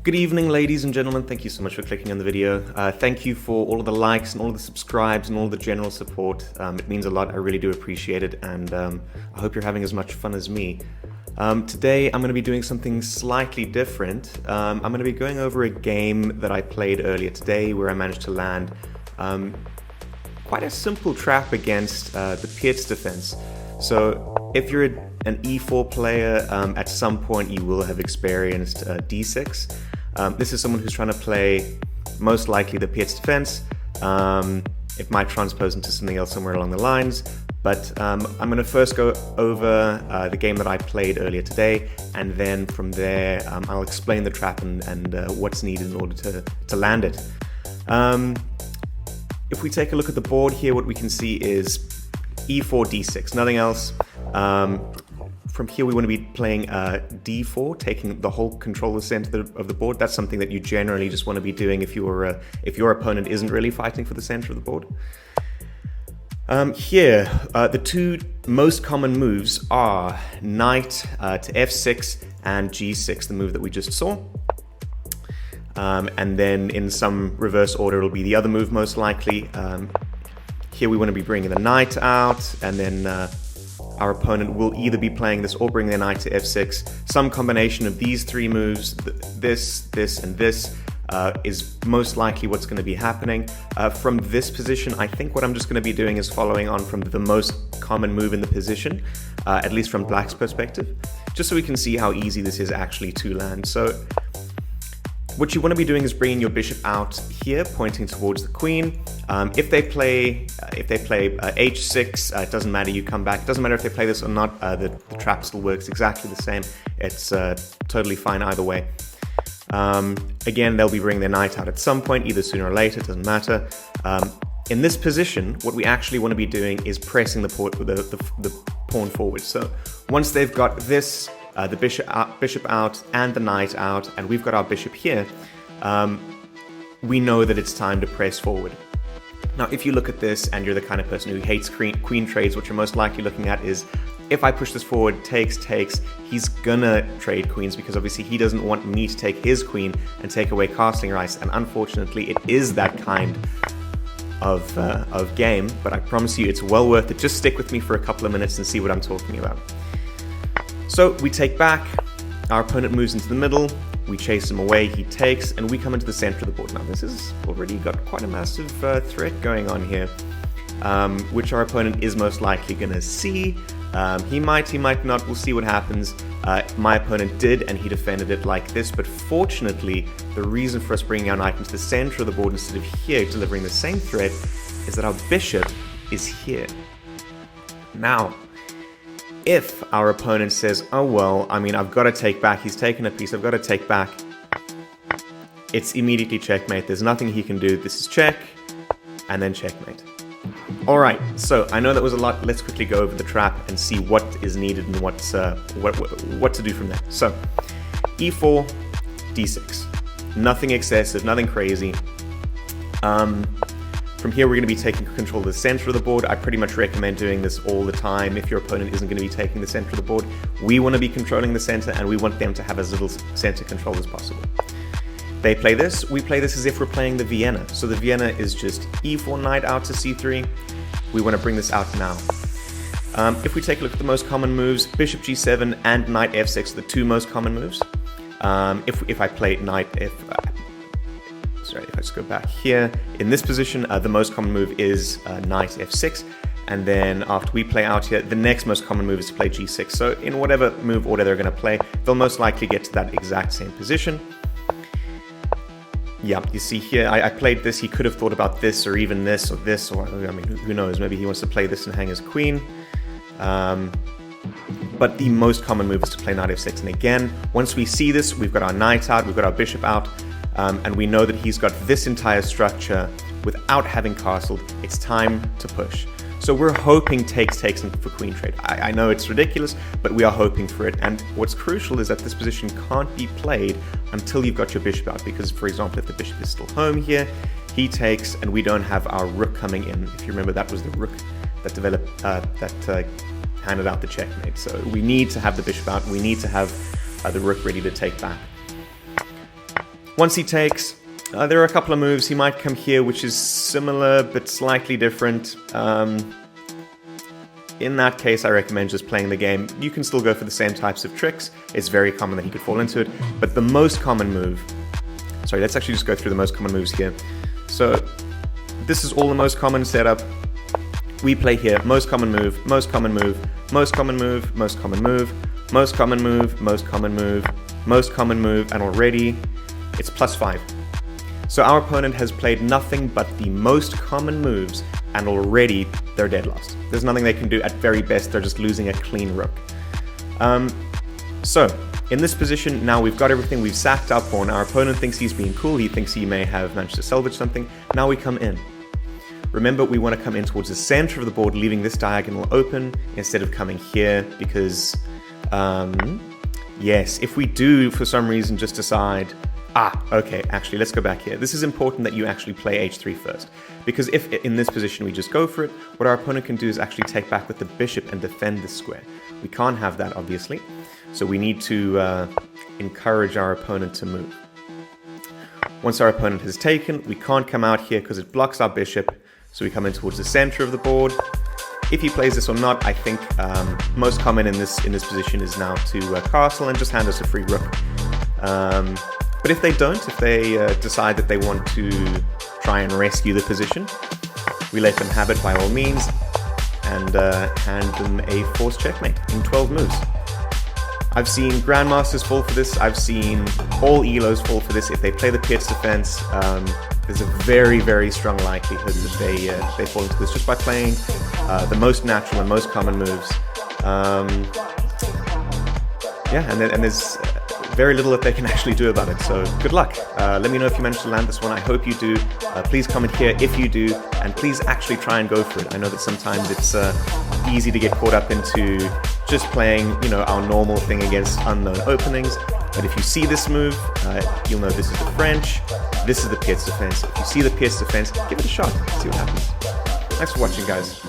Good evening, ladies and gentlemen. Thank you so much for clicking on the video. Thank you for all of the likes and all of the subscribes and all the general support. It means a lot. I really do appreciate it, and I hope you're having as much fun as me. Today, I'm going to be doing something slightly different. I'm going to be going over a game that I played earlier today where I managed to land quite a simple trap against the Pirc defense. So if you're an e4 player, at some point you will have experienced d6. This is someone who's trying to play most likely the Pirc defense. It might transpose into something else somewhere along the lines, but I'm going to first go over the game that I played earlier today, and then from there I'll explain the trap and what's needed in order to land it. If we take a look at the board here, what we can see is e4, d6, nothing else. From here we want to be playing d4, taking the whole control of the center of the board. That's something that you generally just want to be doing if your opponent isn't really fighting for the center of the board. Here, the two most common moves are knight to f6 and g6, the move that we just saw. And then in some reverse order, it'll be the other move most likely. Here we want to be bringing the knight out, and then our opponent will either be playing this or bring their knight to f6. Some combination of these three moves, this, and this, is most likely what's going to be happening. From this position, I think what I'm just going to be doing is following on from the most common move in the position, at least from Black's perspective, just so we can see how easy this is actually to land. So what you want to be doing is bringing your bishop out here, pointing towards the queen. If they play h6, it doesn't matter. You come back. It doesn't matter if they play this or not. The trap still works exactly the same. It's totally fine either way. Again, they'll be bringing their knight out at some point, either sooner or later. It doesn't matter. In this position, what we actually want to be doing is pressing the pawn forward. So once they've got this, the bishop out and the knight out, and we've got our bishop here, we know that it's time to press forward. Now, if you look at this and you're the kind of person who hates queen trades, what you're most likely looking at is, if I push this forward, takes, he's gonna trade queens because obviously he doesn't want me to take his queen and take away castling rights, and unfortunately it is that kind of game, but I promise you it's well worth it. Just stick with me for a couple of minutes and see what I'm talking about. So we take back, our opponent moves into the middle, we chase him away, he takes, and we come into the center of the board. Now this has already got quite a massive threat going on here, which our opponent is most likely going to see. He might not, we'll see what happens. My opponent did, and he defended it like this, but fortunately, the reason for us bringing our knight into the center of the board instead of here, delivering the same threat, is that our bishop is here. Now, if our opponent says, oh well, I mean, I've got to take back, he's taken a piece, I've got to take back, it's immediately checkmate. There's nothing he can do. This is check, and then checkmate. Alright, so I know that was a lot. Let's quickly go over the trap and see what is needed and what to do from there. So, e4, d6. Nothing excessive, nothing crazy. From here, we're going to be taking control of the center of the board. I pretty much recommend doing this all the time if your opponent isn't going to be taking the center of the board. We want to be controlling the center, and we want them to have as little center control as possible. They play this, we play this as if we're playing the Vienna. So the Vienna is just e4 knight out to c3. We want to bring this out now. If we take a look at the most common moves, bishop g7 and knight f6 are the two most common moves. If I play knight let's go back here. In this position, the most common move is knight f6, and then after we play out here, the next most common move is to play g6. So in whatever move order they're going to play, they'll most likely get to that exact same position. Yeah, you see here, I played this. He could have thought about this, or even this, or this, or I mean, who knows? Maybe he wants to play this and hang his queen. But the most common move is to play knight f6. And again, once we see this, we've got our knight out, we've got our bishop out, and we know that he's got this entire structure without having castled. It's time to push. So we're hoping takes for queen trade. I know it's ridiculous, but we are hoping for it. And what's crucial is that this position can't be played until you've got your bishop out. Because, for example, if the bishop is still home here, he takes, and we don't have our rook coming in. If you remember, that was the rook that developed, handed out the checkmate. So we need to have the bishop out. We need to have the rook ready to take back. Once he takes, there are a couple of moves. He might come here, which is similar but slightly different. In that case, I recommend just playing the game. You can still go for the same types of tricks. It's very common that he could fall into it. But the most common move... Sorry, let's actually just go through the most common moves here. So, this is all the most common setup. We play here, most common move, most common move, most common move, most common move, most common move, most common move, most common move, and already it's +5. So our opponent has played nothing but the most common moves, and already they're dead lost. There's nothing they can do. At very best, they're just losing a clean rook. So, in this position, now we've got everything. We've sacked our pawn. Our opponent thinks he's being cool. He thinks he may have managed to salvage something. Now we come in. Remember, we want to come in towards the center of the board, leaving this diagonal open instead of coming here, because, yes, if we do, for some reason, just decide... okay, actually, let's go back here. This is important that you actually play h3 first, because if in this position we just go for it, what our opponent can do is actually take back with the bishop and defend this square. We can't have that, obviously, so we need to encourage our opponent to move. Once our opponent has taken, we can't come out here because it blocks our bishop, so we come in towards the center of the board. If he plays this or not, I think most common in this position is now to castle and just hand us a free rook. But if they don't, if they decide that they want to try and rescue the position, we let them have it by all means, and hand them a forced checkmate in 12 moves. I've seen Grandmasters fall for this, I've seen all ELOs fall for this. If they play the Pirc defense, there's a very, very strong likelihood that they fall into this just by playing the most natural and most common moves. Yeah, and there's very little that they can actually do about it, so good luck. Let me know if you managed to land this one. I hope you do. Please comment here if you do, and please actually try and go for it. I know that sometimes it's easy to get caught up into just playing, you know, our normal thing against unknown openings, but if you see this move, you'll know this is the French, this is the Pirc defense. If you see the Pirc defense, give it a shot, see what happens. Thanks for watching, guys.